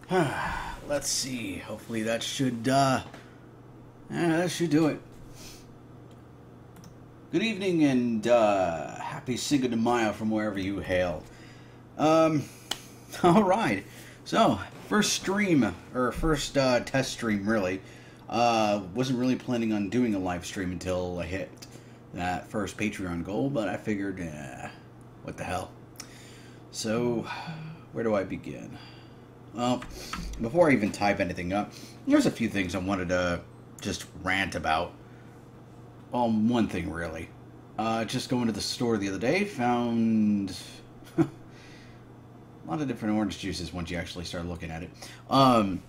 Let's see. Hopefully that should do it. Good evening and happy Cinco de Mayo from wherever you hail. All right. So first stream or first test stream really. Wasn't really planning on doing a live stream until I hit that first Patreon goal, but I figured, what the hell. So where do I begin? Well, before I even type anything up, there's a few things I wanted to just rant about. One thing really. Just going to the store the other day, found a lot of different orange juices once you actually start looking at it. And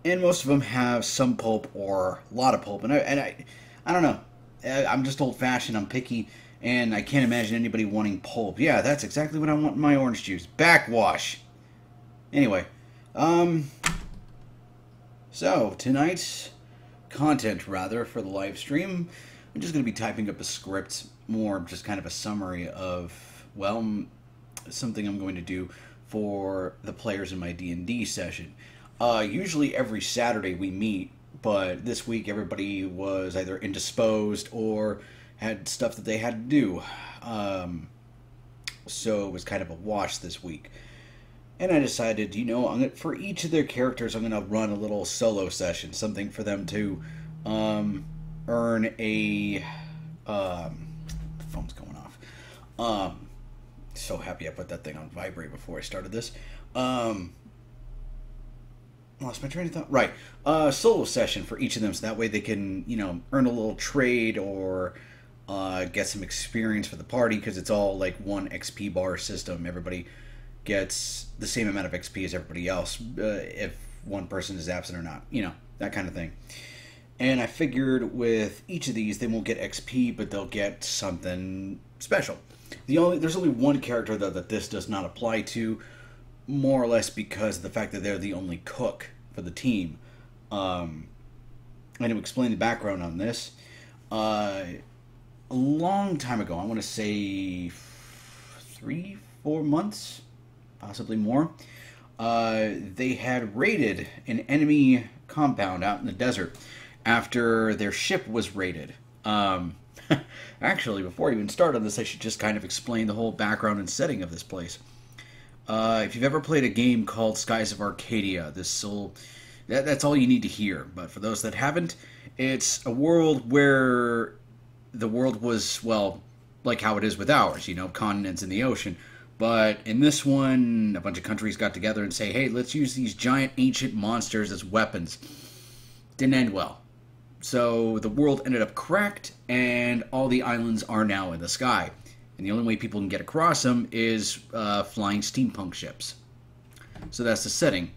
most of them have some pulp or a lot of pulp. And I don't know. I'm just old-fashioned. I'm picky, and I can't imagine anybody wanting pulp. Yeah, that's exactly what I want in my orange juice. Backwash. Anyway, so tonight's content, rather, for the live stream, I'm just going to be typing up a script, more just kind of a summary of, well, something I'm going to do for the players in my D&D session. Usually every Saturday we meet, but this week everybody was either indisposed or had stuff that they had to do. So it was kind of a wash this week. And I decided, for each of their characters, I'm going to run a little solo session, something for them to earn a... the phone's going off. So happy I put that thing on vibrate before I started this. Lost my train of thought. Right. Solo session for each of them, so that way they can, earn a little trade or get some experience for the party, because it's all like one XP bar system. Everybody gets the same amount of XP as everybody else if one person is absent or not. That kind of thing. And I figured with each of these, they won't get XP, but they'll get something special. There's only one character, though, that this does not apply to, more or less because of the fact that they're the only cook for the team. And to explain the background on this, a long time ago, I want to say 3-4 months, possibly more, they had raided an enemy compound out in the desert after their ship was raided. Actually, before I even start on this, I should just kind of explain the whole background and setting of this place. If you've ever played a game called Skies of Arcadia, that's all you need to hear. But for those that haven't, it's a world where the world was, well, like how it is with ours, continents in the ocean. But in this one, a bunch of countries got together and say, hey, let's use these giant ancient monsters as weapons. Didn't end well. So the world ended up cracked, and all the islands are now in the sky. And the only way people can get across them is flying steampunk ships. So that's the setting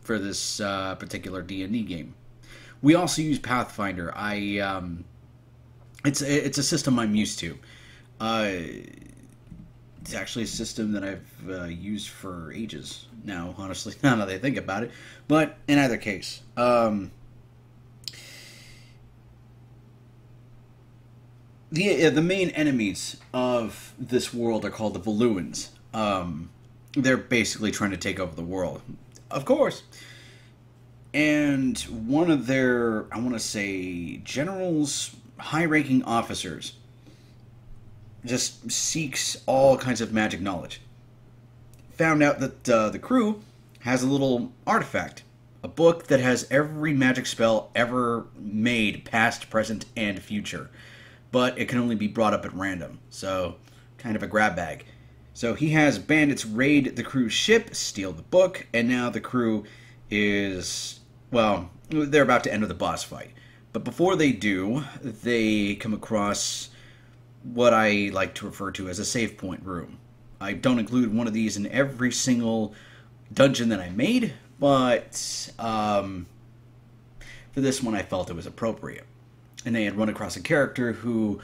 for this particular D&D game. We also use Pathfinder. It's a system I'm used to. It's actually a system that I've used for ages now, honestly, now that I think about it. But in either case, the main enemies of this world are called the Valuans. They're basically trying to take over the world, of course. And one of their, I want to say, generals, high-ranking officers, just seeks all kinds of magic knowledge. Found out that the crew has a little artifact, a book that has every magic spell ever made, past, present, and future. But it can only be brought up at random, so kind of a grab bag. So he has bandits raid the crew's ship, steal the book, and now the crew is, well, they're about to enter the boss fight. But before they do, they come across what I like to refer to as a save point room. I don't include one of these in every single dungeon that I made, but for this one I felt it was appropriate. And they had run across a character who,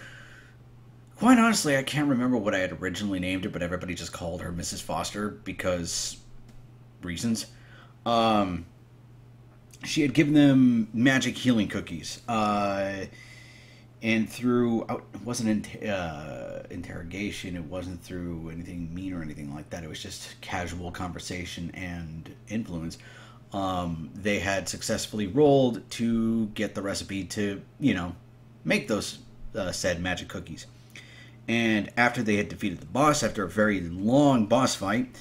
quite honestly, I can't remember what I had originally named her, but everybody just called her Mrs. Foster because reasons. She had given them magic healing cookies. And through, it wasn't interrogation. It wasn't through anything mean or anything like that. It was just casual conversation and influence. They had successfully rolled to get the recipe to, make those said magic cookies. And after they had defeated the boss, after a very long boss fight,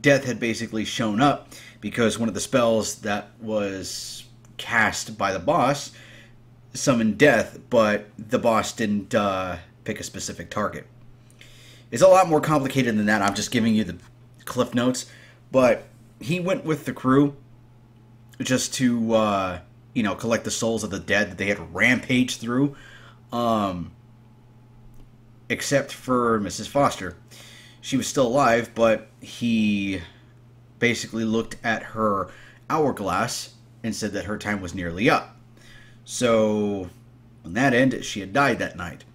Death had basically shown up because one of the spells that was cast by the boss summoned Death, but the boss didn't pick a specific target. It's a lot more complicated than that. I'm just giving you the cliff notes, but he went with the crew just to collect the souls of the dead that they had rampaged through, except for Mrs. Foster. She was still alive, but he basically looked at her hourglass and said that her time was nearly up. So on that end, she had died that night.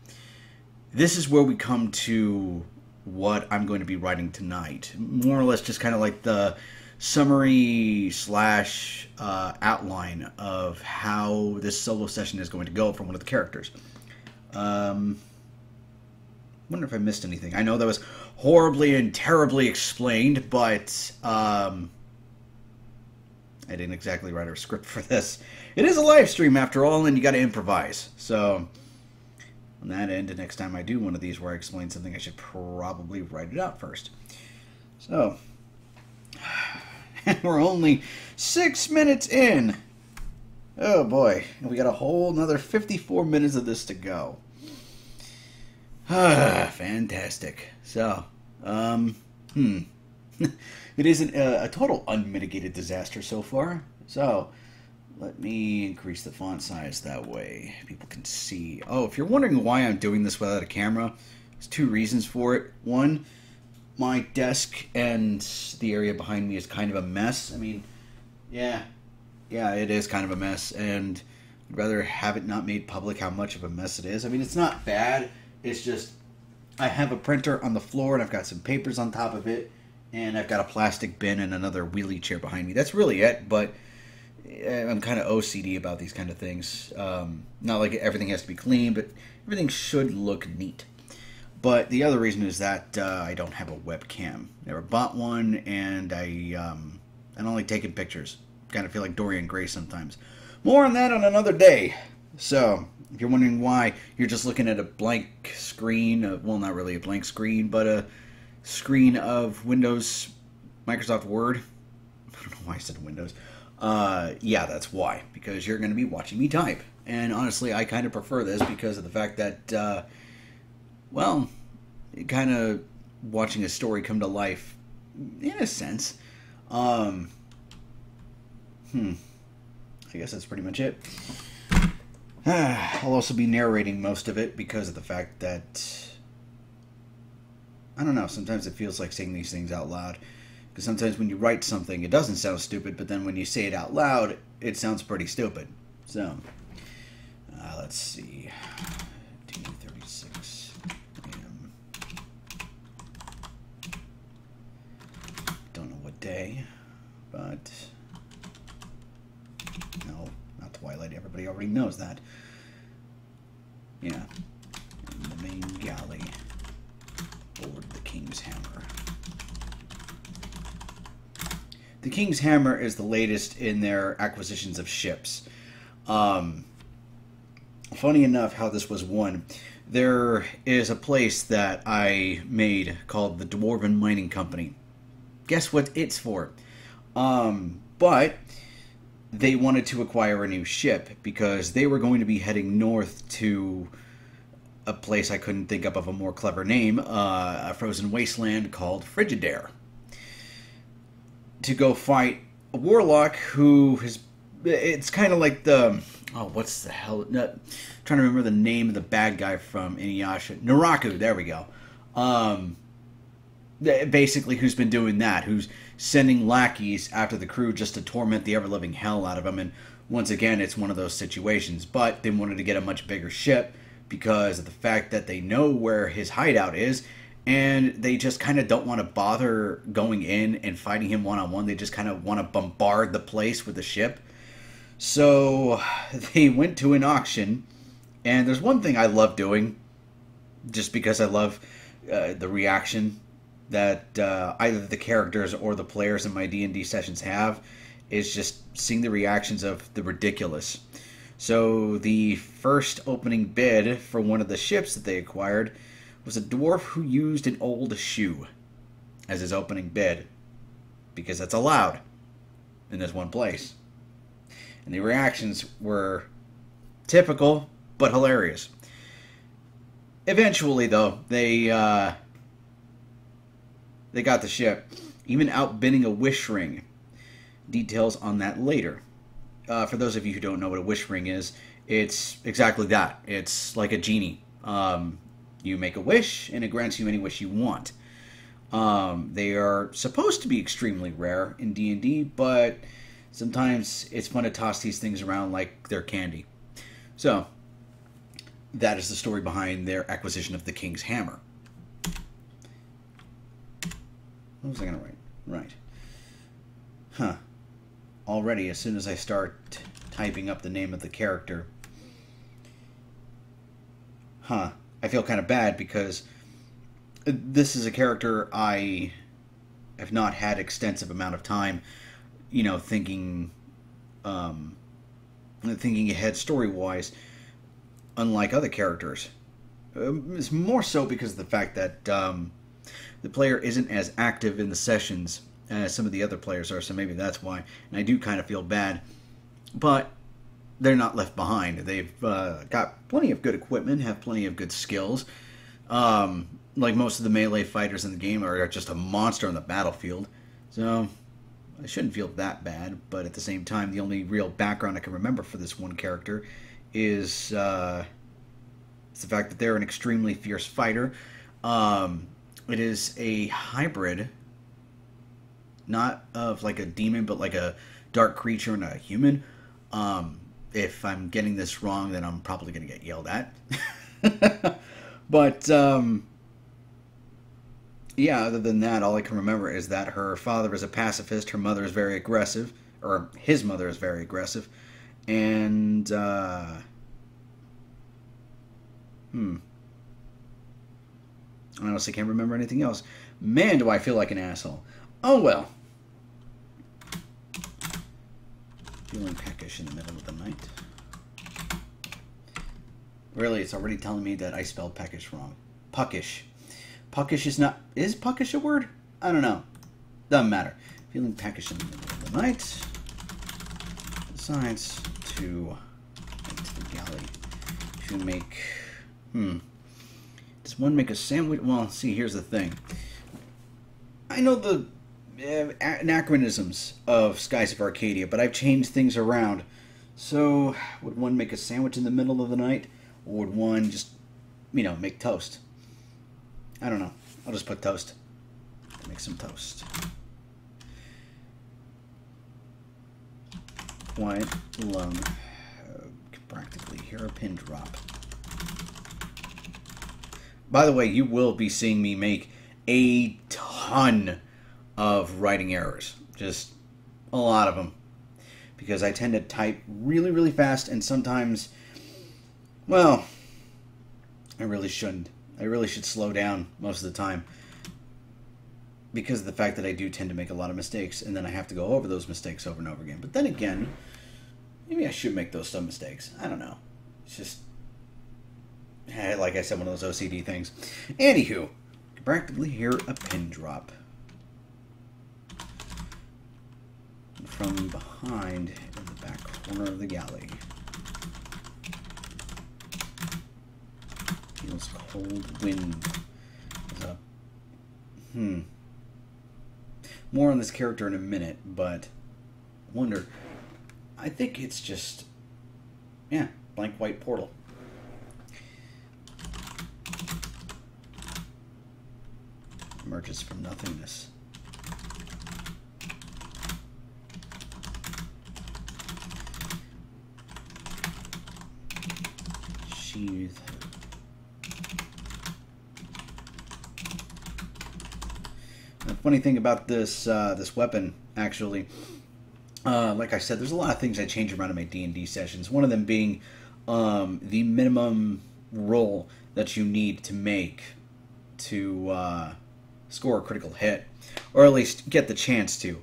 This is where we come to what I'm going to be writing tonight. More or less just kind of like the summary slash outline of how this solo session is going to go from one of the characters. Wonder if I missed anything. I know that was horribly and terribly explained, but I didn't exactly write a script for this. It is a live stream after all, and you got to improvise. So on that end, next time I do one of these where I explain something, I should probably write it out first. So, and we're only 6 minutes in. Oh boy, and we got a whole another 54 minutes of this to go. Fantastic. So, it isn't a total unmitigated disaster so far. So, let me increase the font size that way people can see. Oh, if you're wondering why I'm doing this without a camera, there's two reasons for it. One, my desk and the area behind me is kind of a mess. I mean, yeah, it is kind of a mess, and I'd rather have it not made public how much of a mess it is. I mean, it's not bad. It's just, I have a printer on the floor, and I've got some papers on top of it, and I've got a plastic bin and another wheelie chair behind me. That's really it, but I'm kind of OCD about these kind of things. Not like everything has to be clean, but everything should look neat. But the other reason is that I don't have a webcam. Never bought one, and I'm only taking pictures. Kind of feel like Dorian Gray sometimes. More on that on another day. So, if you're wondering why you're just looking at a blank screen, well, not really a blank screen, but a screen of Windows, Microsoft Word. I don't know why I said Windows. Yeah, that's why. Because you're going to be watching me type. And honestly, I kind of prefer this because of the fact that, well, kind of watching a story come to life, in a sense. I guess that's pretty much it. I'll also be narrating most of it because of the fact that, I don't know, sometimes it feels like saying these things out loud. Because sometimes when you write something, it doesn't sound stupid, but then when you say it out loud, it sounds pretty stupid. So, let's see. 2:36 a.m. Don't know what day, but no, not Twilight. Everybody already knows that. Yeah. In the main galley, aboard the King's Hammer. The King's Hammer is the latest in their acquisitions of ships. Funny enough how this was won. There is a place that I made called the Dwarven Mining Company. Guess what it's for? But they wanted to acquire a new ship because they were going to be heading north to a place I couldn't think up of a more clever name, a frozen wasteland called Frigidaire, to go fight a warlock who has... It's kind of like the... Oh, what's the hell... No, trying to remember the name of the bad guy from Inuyasha. Naraku, there we go. Basically, who's been doing that, who's sending lackeys after the crew just to torment the ever-living hell out of them. And once again, it's one of those situations. But they wanted to get a much bigger ship because of the fact that they know where his hideout is, and they just kind of don't want to bother going in and fighting him one-on-one. They just kind of want to bombard the place with the ship. So they went to an auction And there's one thing I love doing, just because I love the reaction that either the characters or the players in my D&D sessions have, is just seeing the reactions of the ridiculous. So the first opening bid for one of the ships that they acquired was a dwarf who used an old shoe as his opening bid, because that's allowed in this one place. And the reactions were typical but hilarious. Eventually, though, they got the ship, even outbidding a wish ring. Details on that later. For those of you who don't know what a wish ring is, it's exactly that. It's like a genie. You make a wish, and it grants you any wish you want. They are supposed to be extremely rare in D&D, but sometimes it's fun to toss these things around like they're candy. So, that is the story behind their acquisition of the King's Hammer. What was I going to write? Right. Huh. Already, as soon as I start typing up the name of the character, I feel kind of bad, because this is a character I have not had extensive amount of time, thinking ahead story-wise, unlike other characters. It's more so because of the fact that the player isn't as active in the sessions as some of the other players are, so maybe that's why. And I do kind of feel bad. But they're not left behind. They've got plenty of good equipment, have plenty of good skills. Like most of the melee fighters in the game are just a monster on the battlefield. So I shouldn't feel that bad, but at the same time, the only real background I can remember for this one character is the fact that they're an extremely fierce fighter. It is a hybrid, not of like a demon, but like a dark creature and a human. If I'm getting this wrong, then I'm probably going to get yelled at. But yeah, other than that, all I can remember is that her father is a pacifist, her mother is very aggressive, or his mother is very aggressive, and I honestly can't remember anything else. Man, do I feel like an asshole. Oh well. Feeling peckish in the middle of the night. Really, it's already telling me that I spelled peckish wrong. Puckish. Puckish is not... Is puckish a word? I don't know. Doesn't matter. Feeling peckish in the middle of the night. Decides to head to the galley to make... Does one make a sandwich? Well, see, here's the thing. I know the anachronisms of Skies of Arcadia, but I've changed things around. So, would one make a sandwich in the middle of the night? Or would one just, make toast? I don't know. I'll just put toast. Make some toast. Quiet, alone. Can practically hear a pin drop. By the way, you will be seeing me make a ton of writing errors. Just a lot of them. Because I tend to type really, really fast, and sometimes, well, I really shouldn't. I really should slow down most of the time. Because of the fact that I do tend to make a lot of mistakes, and then I have to go over those mistakes over and over again. But then again, maybe I should make those some mistakes. I don't know. It's just, like I said, one of those OCD things. Anywho, you can practically hear a pin drop. From behind in the back corner of the galley. Feels cold wind. More on this character in a minute, but I wonder. I think it's just, blank white portal. Emerges from nothingness. Sheath. The funny thing about this this weapon, actually, like I said, there's a lot of things I change around in my D&D sessions. One of them being the minimum roll that you need to make to score a critical hit, or at least get the chance to.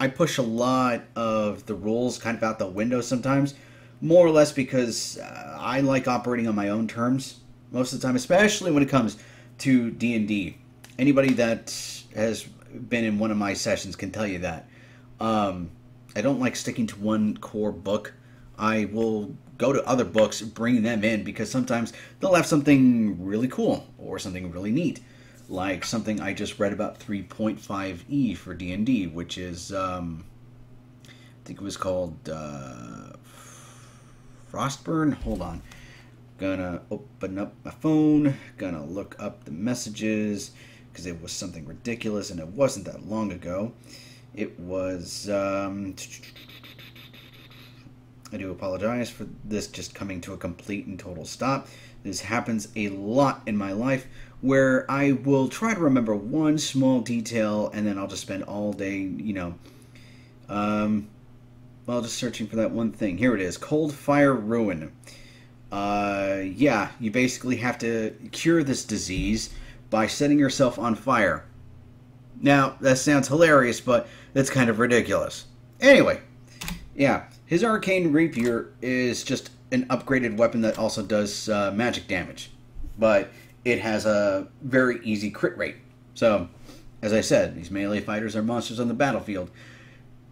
I push a lot of the rules kind of out the window sometimes, more or less because I like operating on my own terms most of the time, especially when it comes to D&D. Anybody that has been in one of my sessions can tell you that. I don't like sticking to one core book. I will go to other books, bring them in, because sometimes they'll have something really cool or something really neat. Like something I just read about 3.5e for D&D, which is, I think it was called Frostburn. Hold on. Gonna open up my phone, gonna look up the messages, because it was something ridiculous, and it wasn't that long ago. It was, I do apologize for this just coming to a complete and total stop. This happens a lot in my life, where I will try to remember one small detail, and then I'll just spend all day, well, just searching for that one thing. Here it is, Cold Fire Ruin. Yeah, you basically have to cure this disease by setting yourself on fire. Now, that sounds hilarious, but that's kind of ridiculous. Anyway, yeah, his Arcane Rapier is just an upgraded weapon that also does magic damage. But it has a very easy crit rate. So, as I said, these melee fighters are monsters on the battlefield.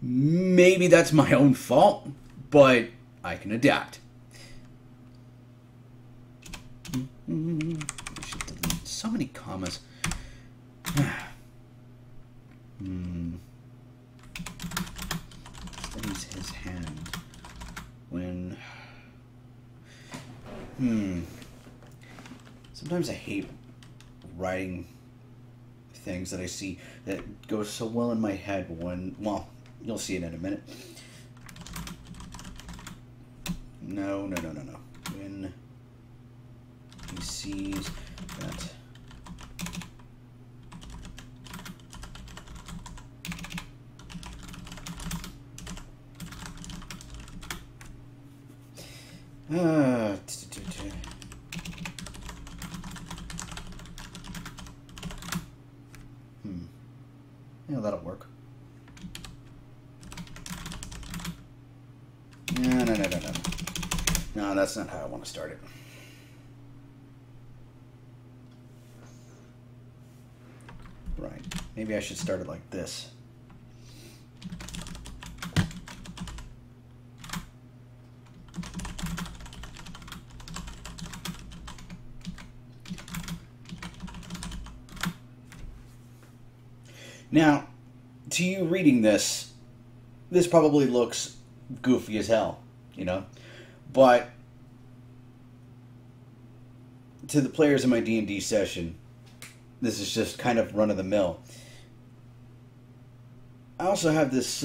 Maybe that's my own fault, but I can adapt. I should delete so many commas. Steadies his hand when... Sometimes I hate writing things that I see that go so well in my head when... Well, you'll see it in a minute. No. When he sees that... Yeah, that'll work. No. No, that's not how I want to start it. Right. Maybe I should start it like this. Now, to you reading this probably looks goofy as hell, but to the players in my D&D session, this is just kind of run-of-the-mill. I also have this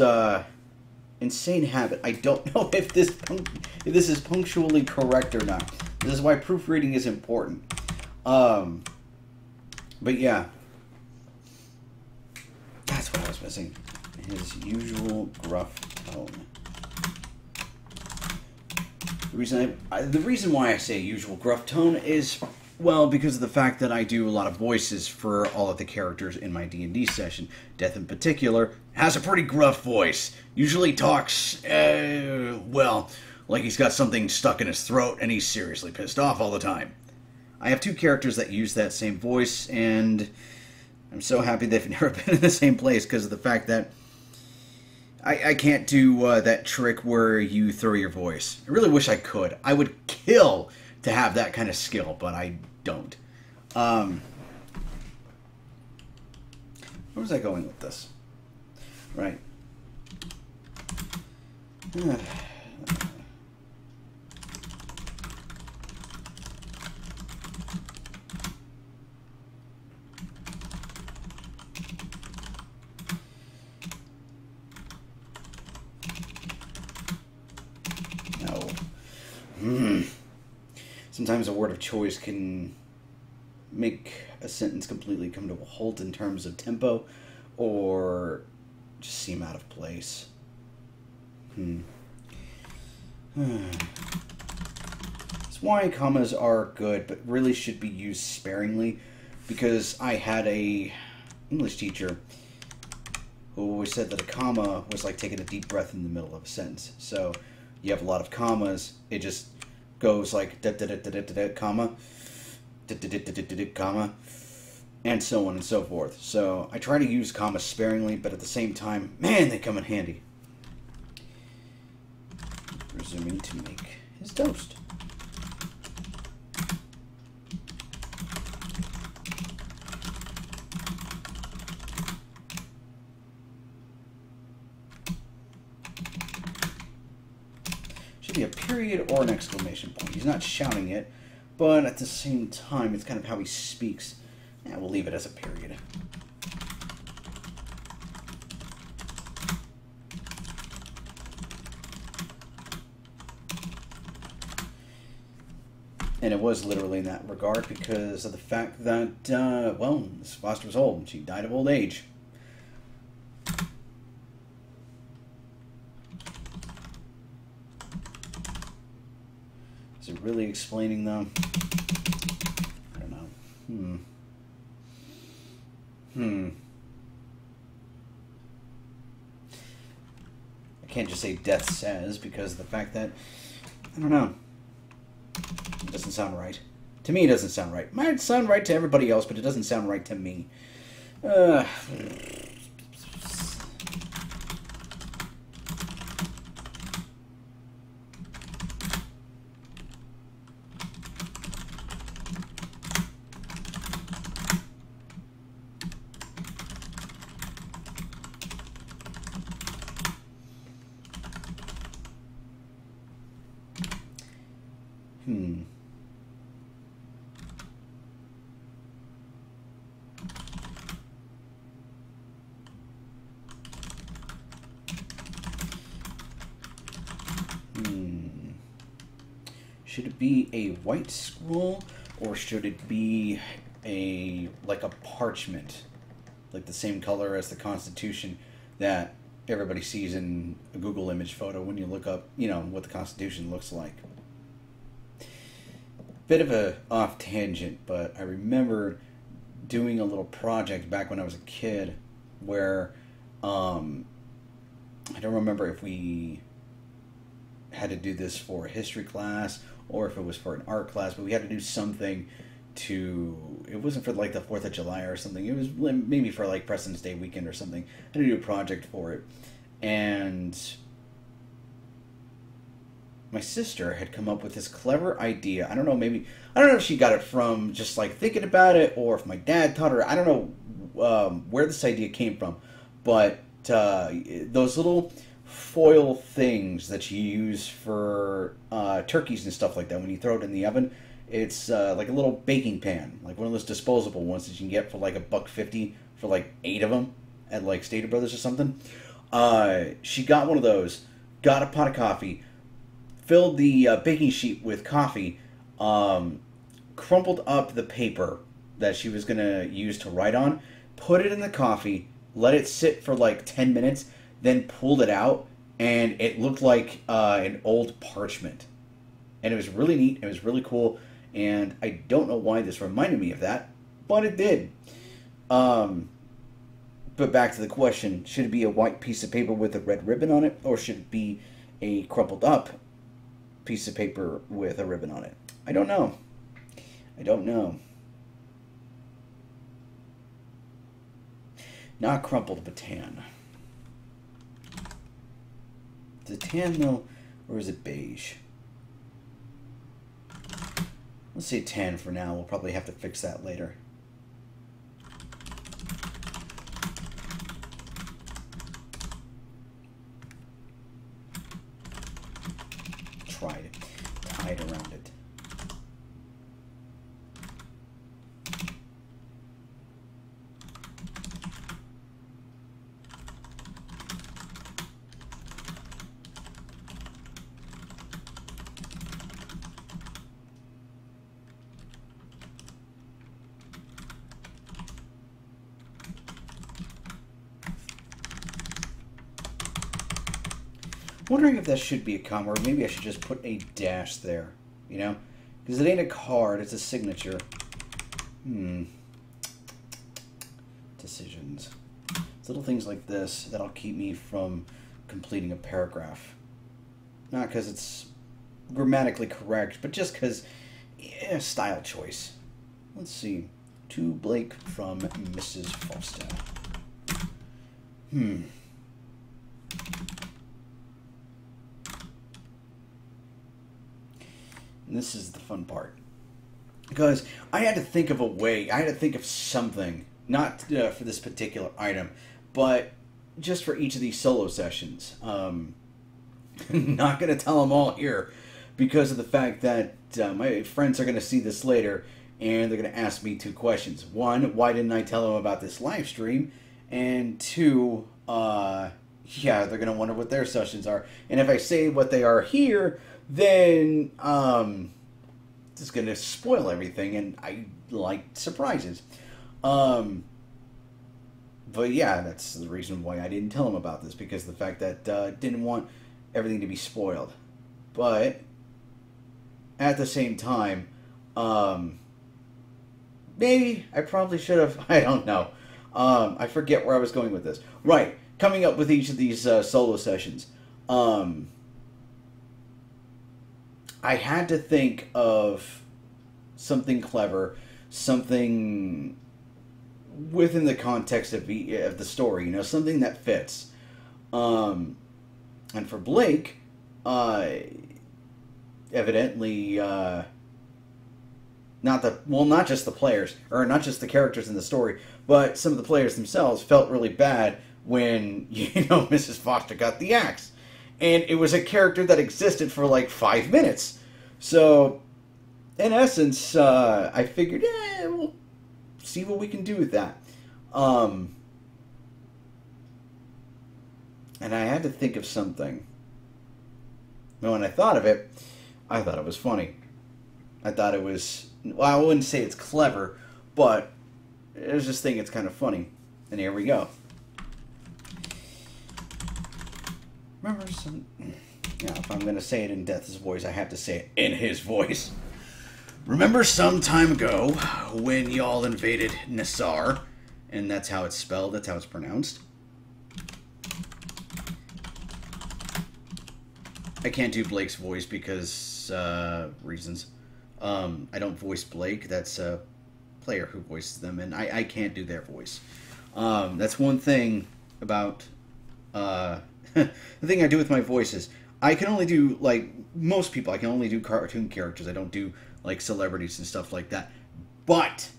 insane habit. I don't know if this is punctually correct or not. This is why proofreading is important. But yeah. That's what I was missing. His usual gruff tone. The reason why I say usual gruff tone is, well, because of the fact that I do a lot of voices for all of the characters in my D&D session. Death in particular has a pretty gruff voice. Usually talks, well, like he's got something stuck in his throat and he's seriously pissed off all the time. I have two characters that use that same voice, and I'm so happy they've never been in the same place because of the fact that I can't do that trick where you throw your voice. I really wish I could. I would kill to have that kind of skill, but I don't. Where was I going with this? Right. Sometimes a word of choice can make a sentence completely come to a halt in terms of tempo, or just seem out of place. why commas are good, but really should be used sparingly, because I had a English teacher who always said that a comma was like taking a deep breath in the middle of a sentence. So you have a lot of commas, it just goes like da da da da da da comma, da da da da da da comma, and so on and so forth. So I try to use commas sparingly, but at the same time, man, they come in handy. Presuming to make his toast. Should be a period or an exclamation point. He's not shouting it, but at the same time, it's kind of how he speaks. Yeah, we'll leave it as a period. And it was literally in that regard because of the fact that, well, Miss Foster was old and she died of old age. Is it really explaining them? I don't know. I can't just say death says because of the fact that, I don't know. It doesn't sound right. To me, it doesn't sound right. It might sound right to everybody else, but it doesn't sound right to me. Should it be a white scroll, or should it be like a parchment, like the same color as the Constitution that everybody sees in a Google image photo when you look up, you know, what the Constitution looks like? Bit of a off tangent, but I remember doing a little project back when I was a kid where I don't remember if we had to do this for a history class or if it was for an art class, but we had to do something to, it wasn't for like the 4th of July or something, it was maybe for like President's Day weekend or something. I had to do a project for it, and my sister had come up with this clever idea. I don't know if she got it from just like thinking about it, or if my dad taught her. I don't know where this idea came from, but those little foil things that you use for turkeys and stuff like that when you throw it in the oven, it's like a little baking pan, like one of those disposable ones that you can get for like $1.50 for like 8 of them at like Stater Brothers or something. She got one of those, got a pot of coffee, filled the baking sheet with coffee, crumpled up the paper that she was going to use to write on, put it in the coffee, let it sit for like 10 minutes, then pulled it out, and it looked like an old parchment. And it was really neat, it was really cool, and I don't know why this reminded me of that, but it did. But back to the question, should it be a white piece of paper with a red ribbon on it, or should it be a crumpled up piece of paper with a ribbon on it? I don't know. I don't know. Not crumpled, but tan. Is it tan though, or is it beige? Let's say tan for now. We'll probably have to fix that later. Tried it. Tied around it. Wondering if that should be a comma, or maybe I should just put a dash there, you know? Because it ain't a card, it's a signature. Decisions. It's little things like this that'll keep me from completing a paragraph. Not because it's grammatically correct, but just because style choice. Let's see. To Blake from Mrs. Foster. And this is the fun part. Because I had to think of a way, I had to think of something, not for this particular item, but just for each of these solo sessions. Not going to tell them all here because of the fact that my friends are going to see this later and they're going to ask me two questions. One, why didn't I tell them about this live stream? And two, yeah, they're going to wonder what their sessions are. And if I say what they are here, then it's going to spoil everything, and I like surprises. But yeah, that's the reason why I didn't tell them about this, because the fact that didn't want everything to be spoiled. But at the same time, maybe I probably should have. I don't know. I forget where I was going with this. Right, coming up with each of these solo sessions. I had to think of something clever, something within the context of the story, you know, something that fits. And for Blake, evidently, not just the players, or not just the characters in the story, but some of the players themselves felt really bad when, you know, Mrs. Foster got the axe. And it was a character that existed for like 5 minutes. So, in essence, I figured, we'll see what we can do with that. And I had to think of something. And when I thought of it, I thought it was funny. I thought it was, well, I wouldn't say it's clever, but I was just thinking it's kind of funny. And here we go. Remember some... Now, if I'm going to say it in Death's voice, I have to say it in his voice. Remember some time ago when y'all invaded Nassar? And that's how it's spelled, that's how it's pronounced. I can't do Blake's voice because, reasons. I don't voice Blake, that's a player who voices them, and I can't do their voice. That's one thing about... the thing I do with my voices, I can only do, like, most people, I can only do cartoon characters. I don't do, like, celebrities and stuff like that. But,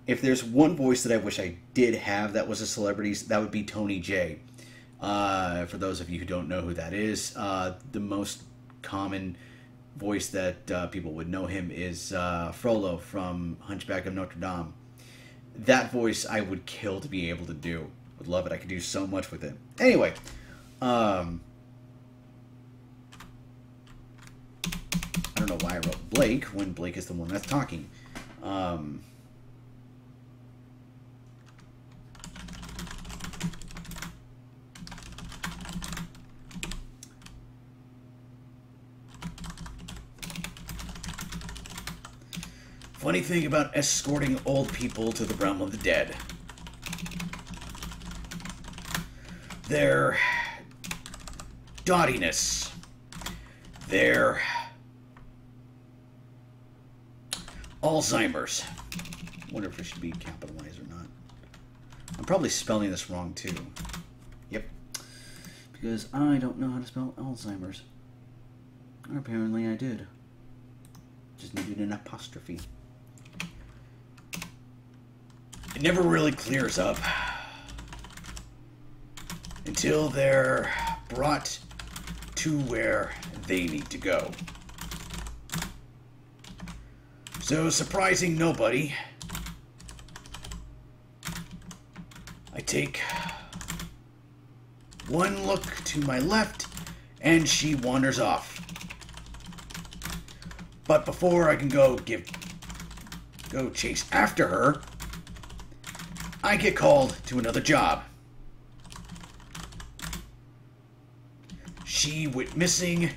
if there's one voice that I wish I did have that was a celebrity, that would be Tony J. For those of you who don't know who that is, the most common voice that people would know him is Frollo from Hunchback of Notre Dame. That voice I would kill to be able to do. Would love it. I could do so much with it. Anyway, I don't know why I wrote Blake when Blake is the one that's talking. Funny thing about escorting old people to the realm of the dead. Their dottiness, their Alzheimer's. I wonder if it should be capitalized or not. I'm probably spelling this wrong too. Yep. Because I don't know how to spell Alzheimer's. Or apparently I did. Just needed an apostrophe. It never really clears up until they're brought to where they need to go. So, surprising nobody, I take one look to my left and she wanders off. But before I can go chase after her, I get called to another job. She went missing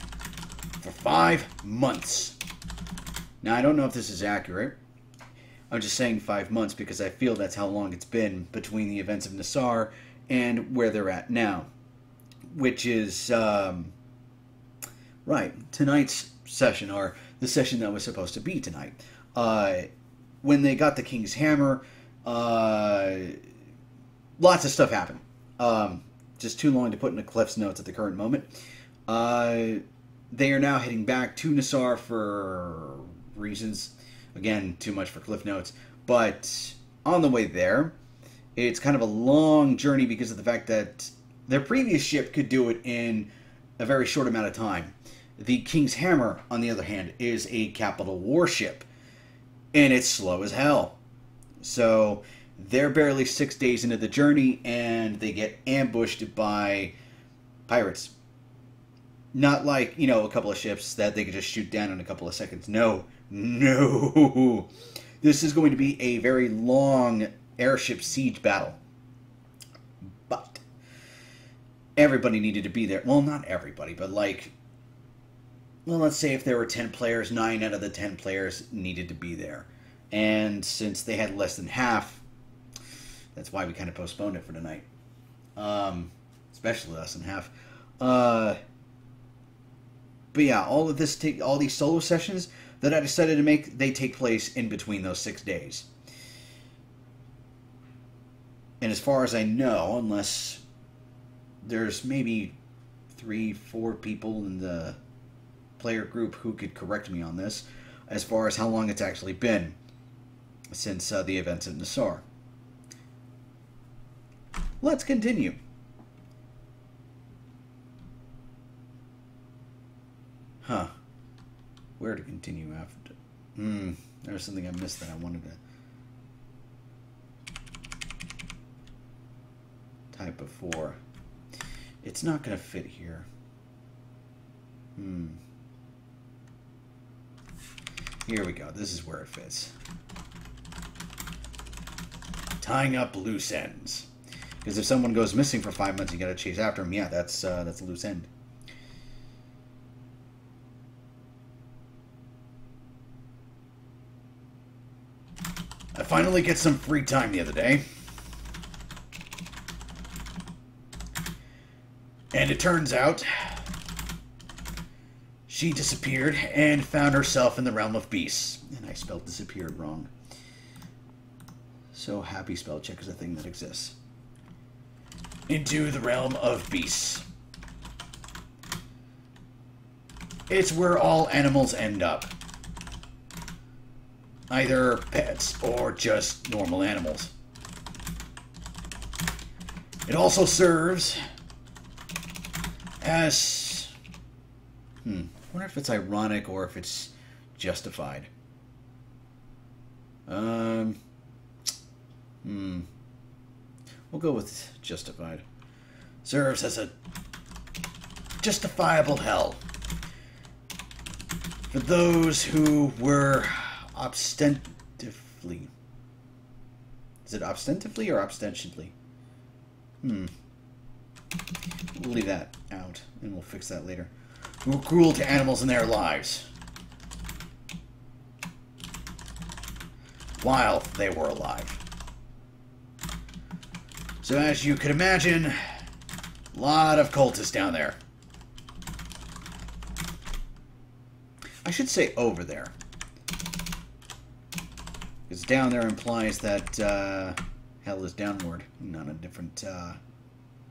for 5 months. Now, I don't know if this is accurate. I'm just saying 5 months because I feel that's how long it's been between the events of Nassar and where they're at now. Which is, right, tonight's session, or the session that was supposed to be tonight. When they got the King's Hammer, lots of stuff happened. Just too long to put in the Cliff's Notes at the current moment. They are now heading back to Nassar for reasons. Again, too much for Cliff Notes. But on the way there, it's kind of a long journey because of the fact that their previous ship could do it in a very short amount of time. The King's Hammer, on the other hand, is a capital warship. And it's slow as hell. So they're barely 6 days into the journey, and they get ambushed by pirates. Not like, you know, a couple of ships that they could just shoot down in a couple of seconds. No. No. This is going to be a very long airship siege battle. But everybody needed to be there. Well, not everybody, but like, well, let's say if there were 10 players, 9 out of the 10 players needed to be there. And since they had less than half, that's why we kind of postponed it for tonight. Especially less than half. But yeah, all these solo sessions that I decided to make, they take place in between those 6 days. And as far as I know, unless there's maybe 3-4 people in the player group who could correct me on this, as far as how long it's actually been since the events of Nassar. Let's continue. Huh. Where to continue after? There's something I missed that I wanted to type before. It's not going to fit here. Here we go. This is where it fits. Tying up loose ends. Because if someone goes missing for 5 months, you got to chase after them. Yeah, that's a loose end. I finally get some free time the other day. And it turns out she disappeared and found herself in the realm of beasts. And I spelled disappeared wrong. So happy spell check is a thing that exists. Into the realm of beasts. It's where all animals end up. Either pets or just normal animals. It also serves as... I wonder if it's ironic or if it's justified. We'll go with justified. Serves as a justifiable hell for those who were ostensibly. Is it ostensibly or ostensibly? We'll leave that out, and we'll fix that later. Who were cruel to animals in their lives while they were alive. So as you could imagine, a lot of cultists down there. I should say over there. Because down there implies that hell is downward, not a different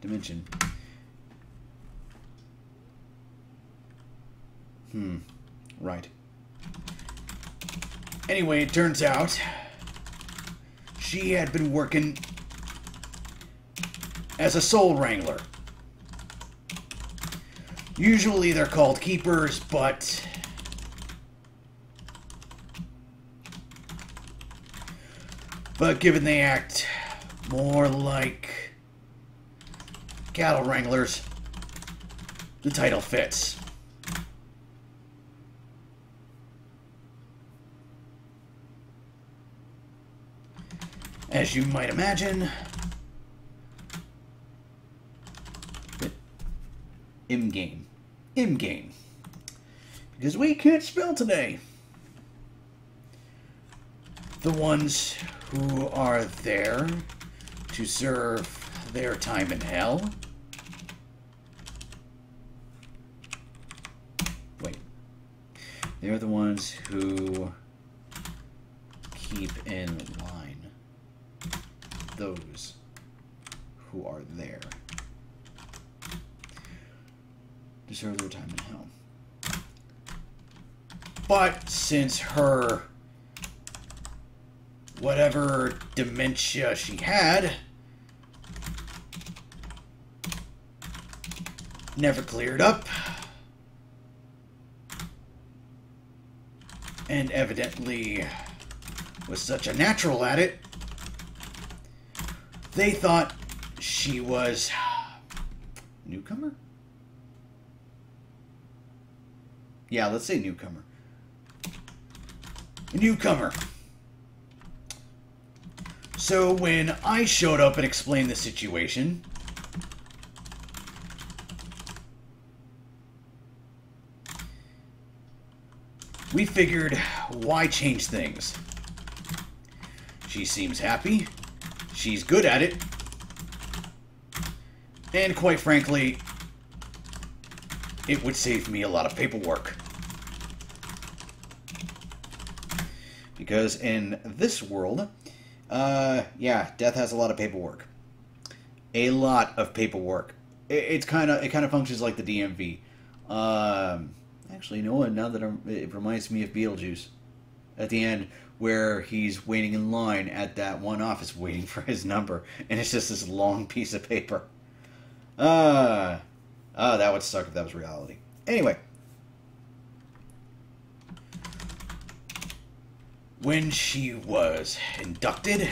dimension. Right. Anyway, it turns out she had been working as a soul wrangler. Usually they're called keepers, but given they act more like cattle wranglers, the title fits. As you might imagine, Imgame. Because we can't spell today. The ones who are there to serve their time in hell. Wait. They're the ones who keep in line those who are there to serve their time in hell. But since her whatever dementia she had never cleared up, and evidently was such a natural at it, they thought she was newcomer? Yeah, let's say newcomer. Newcomer. So when I showed up and explained the situation, we figured, why change things? She seems happy. She's good at it. And quite frankly, it would save me a lot of paperwork. Because in this world, yeah, death has a lot of paperwork. A lot of paperwork. It kind of functions like the DMV. Actually, you know what? Now that it reminds me of Beetlejuice at the end, where he's waiting in line at that one office waiting for his number, and it's just this long piece of paper. That would suck if that was reality. Anyway. When she was inducted,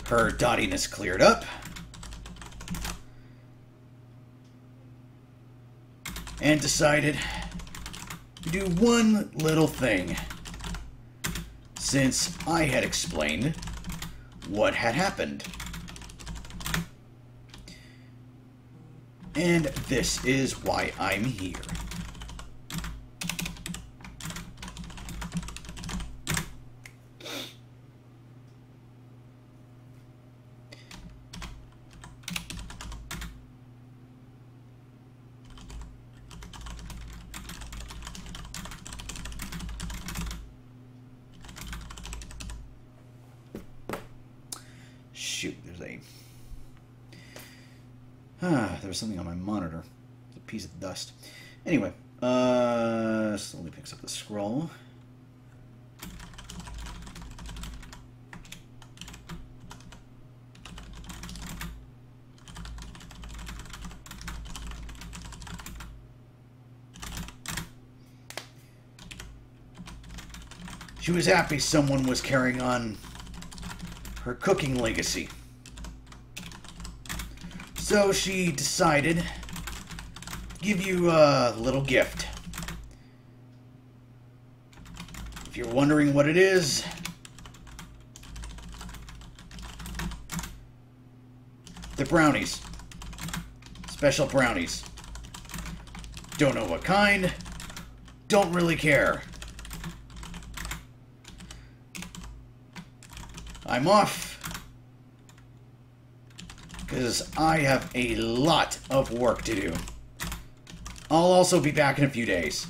her dottiness cleared up, and decided to do one little thing, since I had explained what had happened. And this is why I'm here. Shoot, there was something on my monitor. It's a piece of dust. Anyway, slowly picks up the scroll. She was happy someone was carrying on her cooking legacy. So she decided to give you a little gift. If you're wondering what it is, the brownies. Special brownies. Don't know what kind. Don't really care. I'm off. Because I have a lot of work to do. I'll also be back in a few days.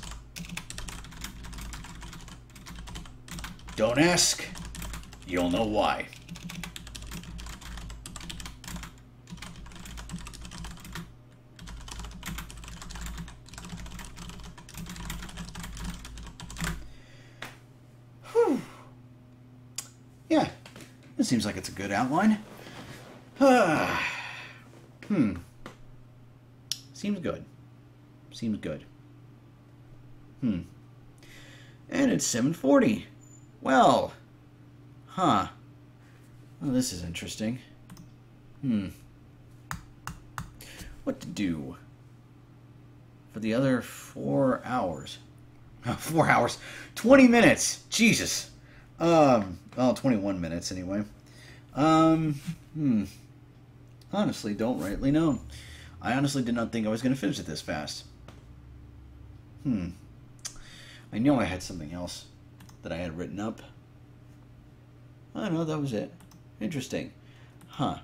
Don't ask. You'll know why. Whew. Yeah, it seems like it's a good outline. Seems good. Seems good. And it's 7:40. Well. Huh. Well, this is interesting. What to do for the other 4 hours? 4 hours. 20 minutes. Jesus. Well, 21 minutes anyway. Honestly, don't rightly know. I honestly did not think I was going to finish it this fast. I know I had something else that I had written up. Oh, no, that was it. Interesting. Huh.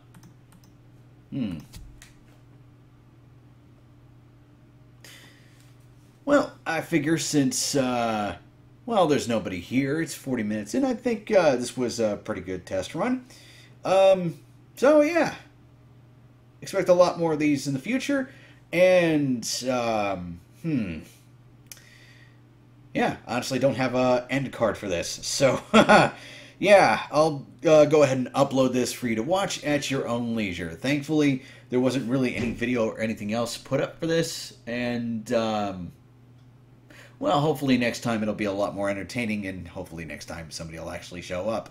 Well, I figure since, well, there's nobody here, it's 40 minutes in, I think this was a pretty good test run. So, yeah. Expect a lot more of these in the future. And, yeah, honestly, don't have a end card for this. So, yeah, I'll go ahead and upload this for you to watch at your own leisure. Thankfully, there wasn't really any video or anything else put up for this. And, well, hopefully next time it'll be a lot more entertaining, and hopefully next time somebody will actually show up.